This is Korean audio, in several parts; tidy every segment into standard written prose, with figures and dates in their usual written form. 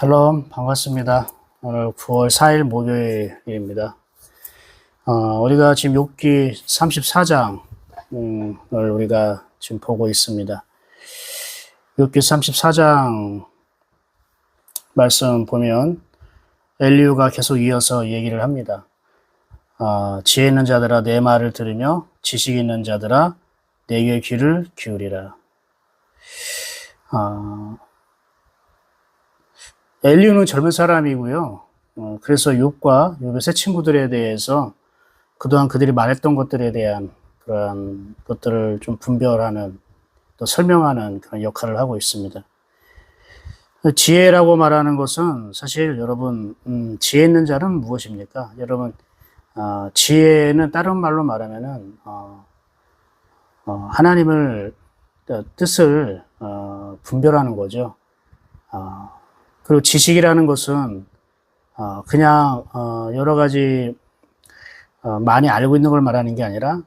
샬롬, 반갑습니다. 오늘 9월 4일 목요일입니다. 우리가 지금 욥기 34장을 우리가 지금 보고 있습니다. 욥기 34장 말씀 보면 엘리후가 계속 이어서 얘기를 합니다. 지혜 있는 자들아 내 말을 들으며 지식 있는 자들아 내게 귀를 기울이라. 엘리후는 젊은 사람이고요. 그래서 욥과 욥의 세 친구들에 대해서 그동안 그들이 말했던 것들에 대한 그러한 것들을 좀 분별하는 또 설명하는 그런 역할을 하고 있습니다. 지혜라고 말하는 것은 사실 여러분 지혜 있는 자는 무엇입니까? 여러분 지혜는 다른 말로 말하면은 하나님을 뜻을 분별하는 거죠. 그리고 지식이라는 것은 그냥 여러 가지 많이 알고 있는 걸 말하는 게 아니라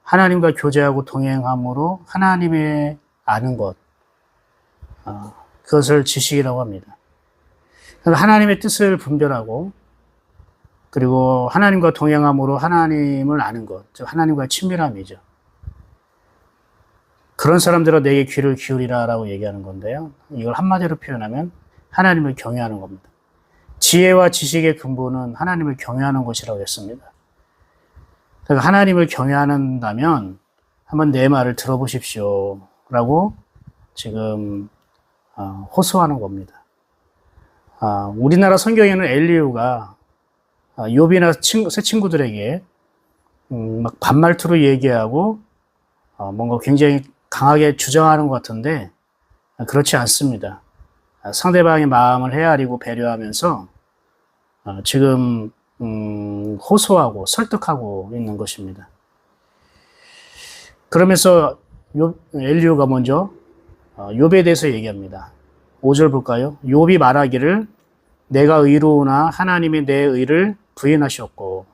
하나님과 교제하고 동행함으로 하나님의 아는 것, 그것을 지식이라고 합니다. 하나님의 뜻을 분별하고 그리고 하나님과 동행함으로 하나님을 아는 것, 즉 하나님과의 친밀함이죠. 그런 사람들은 내게 귀를 기울이라 라고 얘기하는 건데요. 이걸 한마디로 표현하면 하나님을 경외하는 겁니다. 지혜와 지식의 근본은 하나님을 경외하는 것이라고 했습니다. 그러니까 하나님을 경외한다면 한번 내 말을 들어보십시오 라고 지금 호소하는 겁니다. 우리나라 성경에는 엘리후가 욥이나 새 친구들에게 막 반말투로 얘기하고 뭔가 굉장히 강하게 주장하는 것 같은데 그렇지 않습니다. 상대방의 마음을 헤아리고 배려하면서 지금 호소하고 설득하고 있는 것입니다. 그러면서 엘리후가 먼저 욥에 대해서 얘기합니다. 5절 볼까요? 욥이 말하기를 내가 의로우나 하나님이 내 의를 부인하셨고.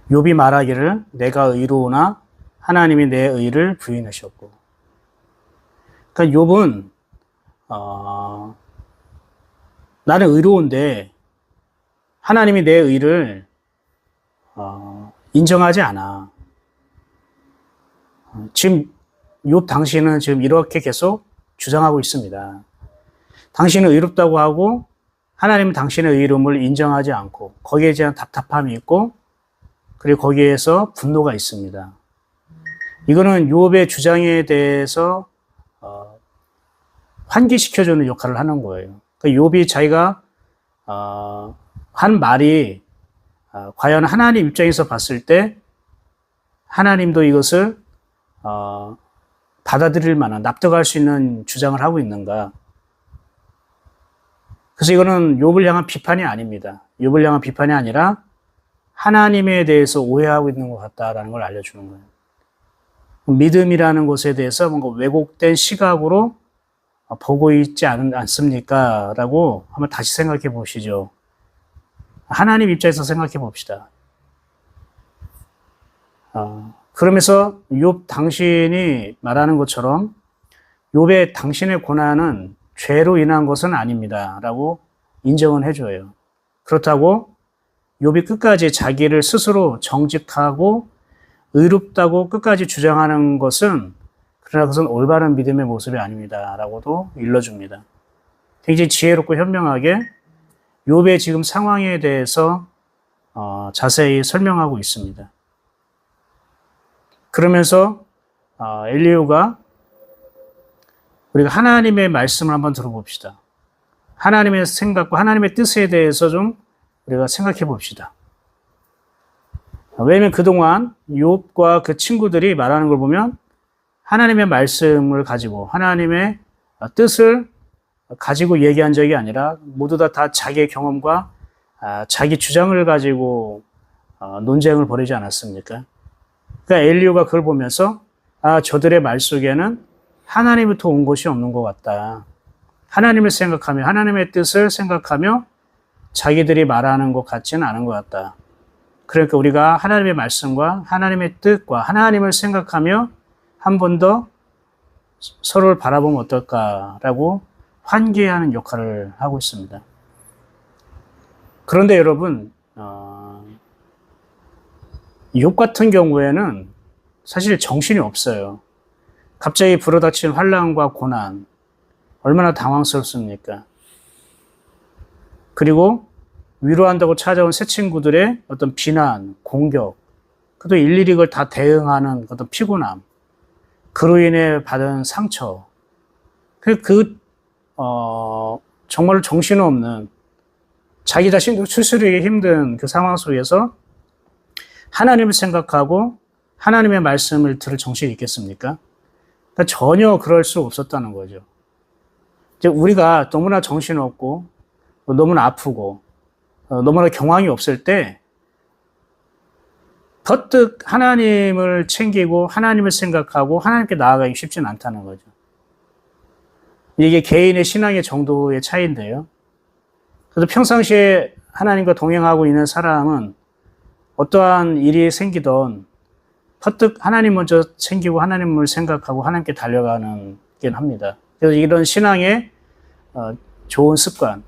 욥이 말하기를 내가 의로우나 하나님이 내 의를 부인하셨고. 그러니까 욥은 나는 의로운데 하나님이 내 의를 인정하지 않아. 지금 욥 당신은 지금 이렇게 계속 주장하고 있습니다. 당신은 의롭다고 하고 하나님은 당신의 의로움을 인정하지 않고 거기에 대한 답답함이 있고 그리고 거기에서 분노가 있습니다. 이거는 욥의 주장에 대해서 환기시켜주는 역할을 하는 거예요. 그러니까 욥이 자기가 한 말이 과연 하나님 입장에서 봤을 때 하나님도 이것을 받아들일 만한 납득할 수 있는 주장을 하고 있는가. 그래서 이거는 욥을 향한 비판이 아닙니다. 욥을 향한 비판이 아니라 하나님에 대해서 오해하고 있는 것 같다라는 걸 알려주는 거예요. 믿음이라는 것에 대해서 뭔가 왜곡된 시각으로 보고 있지 않습니까? 라고 한번 다시 생각해 보시죠. 하나님 입장에서 생각해 봅시다. 그러면서 욥 당신이 말하는 것처럼 욥의 당신의 고난은 죄로 인한 것은 아닙니다. 라고 인정은 해줘요. 그렇다고 욥이 끝까지 자기를 스스로 정직하고 의롭다고 끝까지 주장하는 것은 그러나 그것은 올바른 믿음의 모습이 아닙니다. 라고도 일러줍니다. 굉장히 지혜롭고 현명하게 욥의 지금 상황에 대해서 자세히 설명하고 있습니다. 그러면서 엘리후가 우리가 하나님의 말씀을 한번 들어봅시다. 하나님의 생각과 하나님의 뜻에 대해서 좀 우리가 생각해 봅시다. 왜냐하면 그동안 욥과 그 친구들이 말하는 걸 보면 하나님의 말씀을 가지고 하나님의 뜻을 가지고 얘기한 적이 아니라 모두 다 자기의 경험과 자기 주장을 가지고 논쟁을 벌이지 않았습니까? 그러니까 엘리후가 그걸 보면서 저들의 말 속에는 하나님부터 온 것이 없는 것 같다. 하나님을 생각하며 하나님의 뜻을 생각하며 자기들이 말하는 것 같지는 않은 것 같다. 그러니까 우리가 하나님의 말씀과 하나님의 뜻과 하나님을 생각하며 한 번 더 서로를 바라보면 어떨까라고 환기하는 역할을 하고 있습니다. 그런데 여러분, 욥 같은 경우에는 사실 정신이 없어요. 갑자기 불어닥친 환난과 고난, 얼마나 당황스럽습니까? 그리고 위로한다고 찾아온 새 친구들의 어떤 비난, 공격, 그도 일일이 그걸 다 대응하는 어떤 피곤함, 그로 인해 받은 상처, 정말로 정신없는, 자기 자신도 추스르기 힘든 그 상황 속에서 하나님을 생각하고 하나님의 말씀을 들을 정신이 있겠습니까? 그러니까 전혀 그럴 수 없었다는 거죠. 이제 우리가 너무나 정신없고, 너무나 아프고, 너무나 경황이 없을 때, 퍼뜩 하나님을 챙기고, 하나님을 생각하고, 하나님께 나아가기 쉽지는 않다는 거죠. 이게 개인의 신앙의 정도의 차이인데요. 그래서 평상시에 하나님과 동행하고 있는 사람은 어떠한 일이 생기던 퍼뜩 하나님 먼저 챙기고 하나님을 생각하고 하나님께 달려가는 게 합니다. 그래서 이런 신앙의 좋은 습관,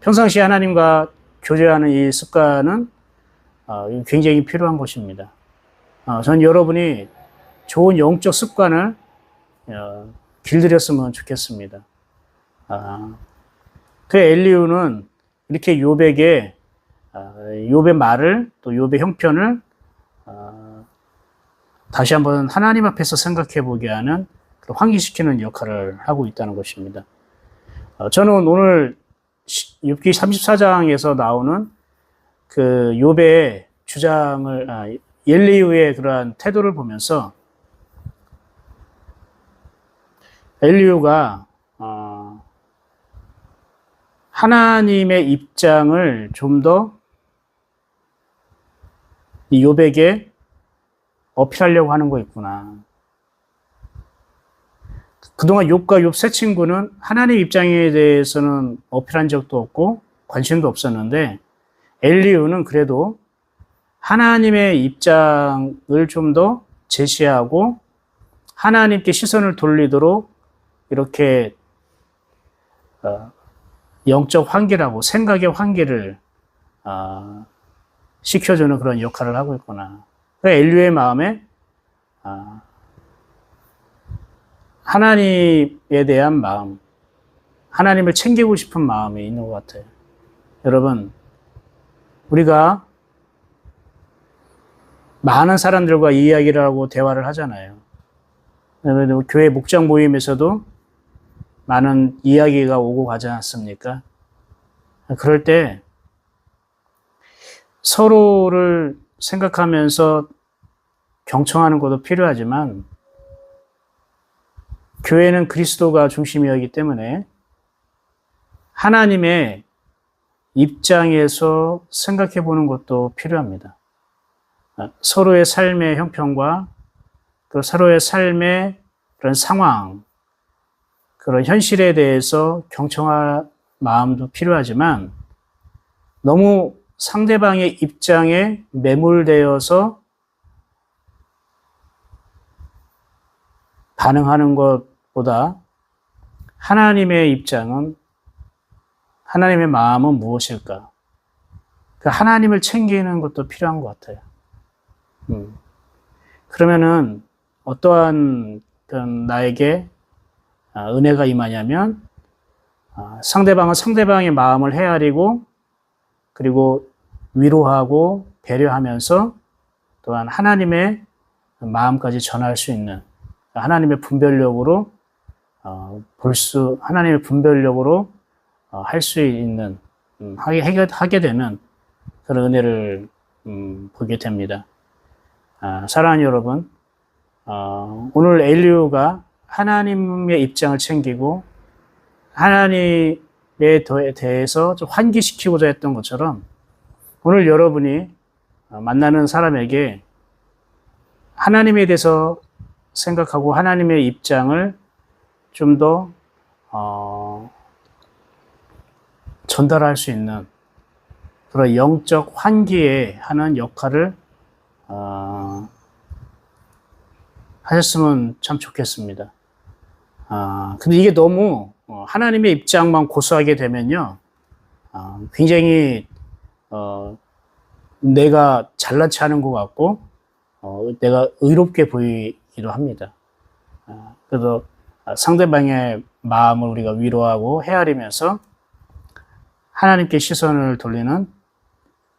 평상시에 하나님과 교제하는 이 습관은 굉장히 필요한 것입니다. 저는 여러분이 좋은 영적 습관을 길들였으면 좋겠습니다. 그 엘리후는 이렇게 욥에게 욥의 말을 또 욥의 형편을 다시 한번 하나님 앞에서 생각해 보게 하는 환기시키는 역할을 하고 있다는 것입니다. 저는 오늘 욥기 34장에서 나오는 그 욥의 주장을 엘리후의 그러한 태도를 보면서 엘리후가 하나님의 입장을 좀 더 이 욥에게 어필하려고 하는 거였구나. 그동안 욥과 욥 세 친구는 하나님 입장에 대해서는 어필한 적도 없고 관심도 없었는데 엘리후는 그래도 하나님의 입장을 좀 더 제시하고 하나님께 시선을 돌리도록 이렇게 영적 환기라고 생각의 환기를 시켜주는 그런 역할을 하고 있구나. 엘리후의 마음에 하나님에 대한 마음, 하나님을 챙기고 싶은 마음이 있는 것 같아요. 여러분, 우리가 많은 사람들과 이야기를 하고 대화를 하잖아요. 교회 목장 모임에서도 많은 이야기가 오고 가지 않습니까? 그럴 때 서로를 생각하면서 경청하는 것도 필요하지만 교회는 그리스도가 중심이었기 때문에 하나님의 입장에서 생각해 보는 것도 필요합니다. 서로의 삶의 형편과 또 서로의 삶의 그런 상황, 그런 현실에 대해서 경청할 마음도 필요하지만 너무 상대방의 입장에 매몰되어서 반응하는 것보다 하나님의 입장은, 하나님의 마음은 무엇일까? 그 하나님을 챙기는 것도 필요한 것 같아요. 그러면은 어떠한 나에게 은혜가 임하냐면 상대방은 상대방의 마음을 헤아리고 그리고 위로하고 배려하면서 또한 하나님의 마음까지 전할 수 있는 하나님의 분별력으로 하나님의 분별력으로 할 수 있는 하게 되는 그런 은혜를 보게 됩니다. 사랑하는 여러분, 오늘 엘리후가 하나님의 입장을 챙기고 하나님에 대해서 좀 환기시키고자 했던 것처럼 오늘 여러분이 만나는 사람에게 하나님에 대해서 생각하고 하나님의 입장을 좀 더 전달할 수 있는 그런 영적 환기에 하는 역할을 하셨으면 참 좋겠습니다. 근데 이게 너무 하나님의 입장만 고수하게 되면요, 굉장히 내가 잘난 체 하는 것 같고 내가 의롭게 보이기도 합니다. 그래서 상대방의 마음을 우리가 위로하고 헤아리면서 하나님께 시선을 돌리는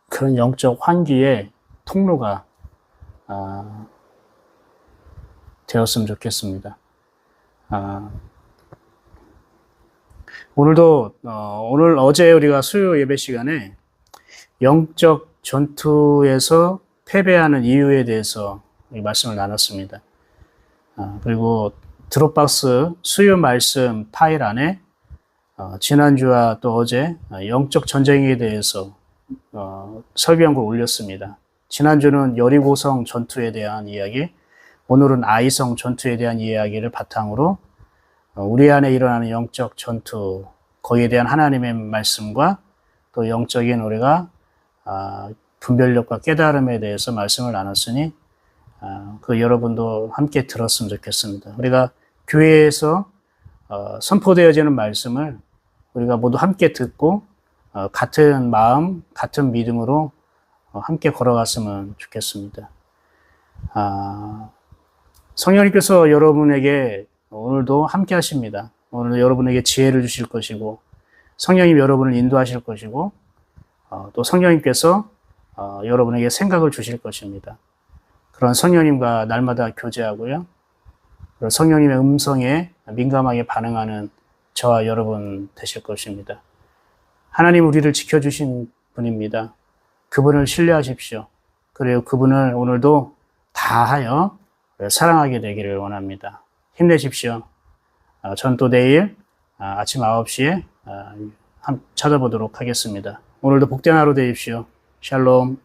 그런 영적 환기의 통로가 되었으면 좋겠습니다. 오늘도 어제 우리가 수요 예배 시간에 영적 전투에서 패배하는 이유에 대해서 말씀을 나눴습니다. 그리고 드롭박스 수요 말씀 파일 안에 지난주와 또 어제 영적 전쟁에 대해서 설교한 걸 올렸습니다. 지난주는 여리고성 전투에 대한 이야기, 오늘은 아이성 전투에 대한 이야기를 바탕으로 우리 안에 일어나는 영적 전투, 거기에 대한 하나님의 말씀과 또 영적인 우리가 분별력과 깨달음에 대해서 말씀을 나눴으니 그 여러분도 함께 들었으면 좋겠습니다. 우리가 교회에서 선포되어지는 말씀을 우리가 모두 함께 듣고 같은 마음, 같은 믿음으로 함께 걸어갔으면 좋겠습니다. 성령님께서 여러분에게 오늘도 함께 하십니다. 오늘 여러분에게 지혜를 주실 것이고 성령님 여러분을 인도하실 것이고 또 성령님께서 여러분에게 생각을 주실 것입니다. 그런 성령님과 날마다 교제하고요. 성령님의 음성에 민감하게 반응하는 저와 여러분 되실 것입니다. 하나님 우리를 지켜주신 분입니다. 그분을 신뢰하십시오. 그리고 그분을 오늘도 다하여 사랑하게 되기를 원합니다. 힘내십시오. 전 또 내일 아침 9시에 찾아보도록 하겠습니다. 오늘도 복된 하루 되십시오. 샬롬.